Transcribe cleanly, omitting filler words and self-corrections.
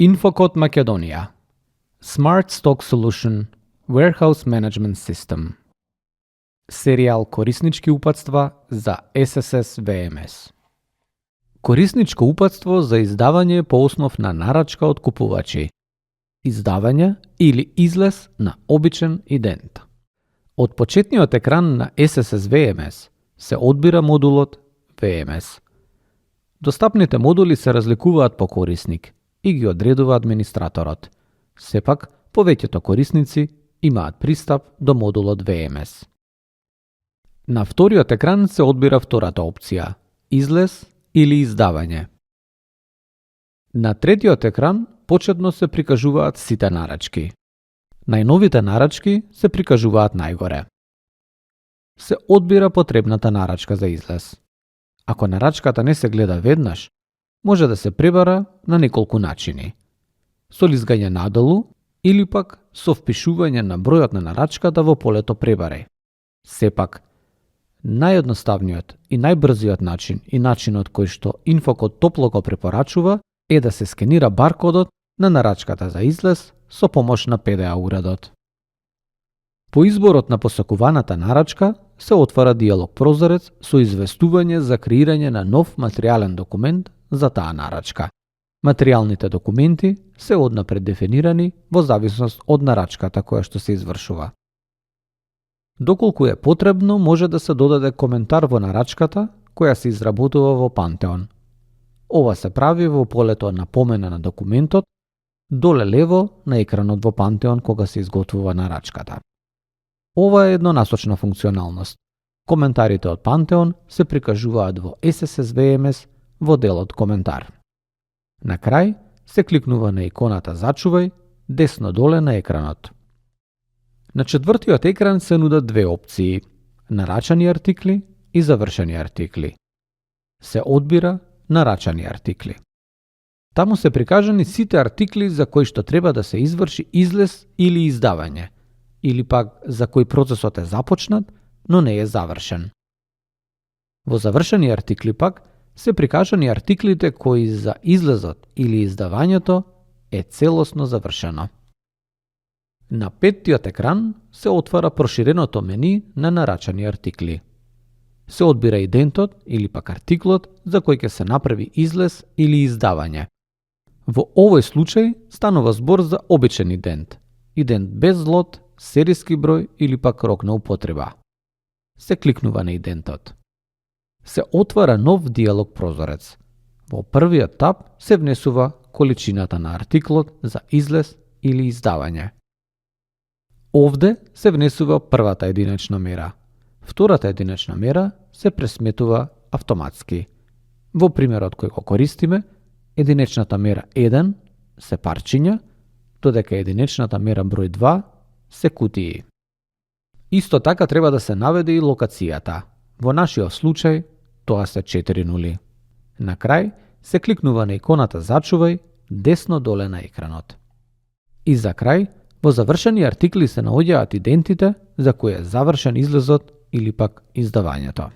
Infocode Македонија. Smart Stock Solution Warehouse Management System. Серијал кориснички упатства за SSS VMS. Корисничко упатство за издавање по основ на нарачка од купувачи. Издавање или излез на обичен идент. Од почетниот екран на SSS VMS се одбира модулот VMS. Достапните модули се разликуваат по корисник и ги одредува администраторот. Сепак, повеќето корисници имаат пристап до модулот VMS. На вториот екран се одбира втората опција – излез или издавање. На третиот екран почетно се прикажуваат сите нарачки. Најновите нарачки се прикажуваат најгоре. Се одбира потребната нарачка за излез. Ако нарачката не се гледа веднаш, може да се пребара на неколку начини. Со лизгање надолу или пак со впишување на бројот на нарачката во полето пребарај. Сепак, наједноставниот и најбрзиот начин и начинот кој што Infocode топло го препорачува е да се скенира баркодот на нарачката за излез со помош на PDA уредот. По изборот на посакуваната нарачка се отвара диалог прозорец со известување за креирање на нов материјален документ за таа нарачка. Материјалните документи се однапред дефинирани во зависност од нарачката која што се извршува. Доколку е потребно, може да се додаде коментар во нарачката која се изработува во Pantheon. Ова се прави во полето на помена на документот, доле лево на екранот во Pantheon кога се изготвува нарачката. Ова е еднонасочна функционалност. Коментарите од Pantheon се прикажуваат во SSS VMS во делот коментар. На крај се кликнува на иконата Зачувај десно доле на екранот. На четвртиот екран се нудат две опции – нарачани артикли и завршени артикли. Се одбира нарачани артикли. Таму се прикажани сите артикли за кои што треба да се изврши излез или издавање, или пак за кои процесот е започнат, но не е завршен. Во завршени артикли пак се прикажани артиклите кои за излезот или издавањето е целосно завршено. На петтиот екран се отвара проширеното мени на нарачани артикли. Се одбира идентот или пак артиклот за кој ќе се направи излез или издавање. Во овој случај станува збор за обичен идент, идент без лот, серијски број или пак рок на употреба. Се кликнува на идентот. Се отвара нов диалог прозорец. Во првиот таб се внесува количината на артиклот за излез или издавање. Овде се внесува првата единична мера. Втората единична мера се пресметува автоматски. Во примерот кој го користиме, единичната мера 1 се парчиња, додека единичната мера број 2 се кутии. Исто така треба да се наведе и локацијата. Во нашиот случај, тоа се 4 нули. На крај се кликнува на иконата Зачувај десно доле на екранот. И за крај, во завршени артикли се наоѓаат идентите за кои е завршен излезот или пак издавањето.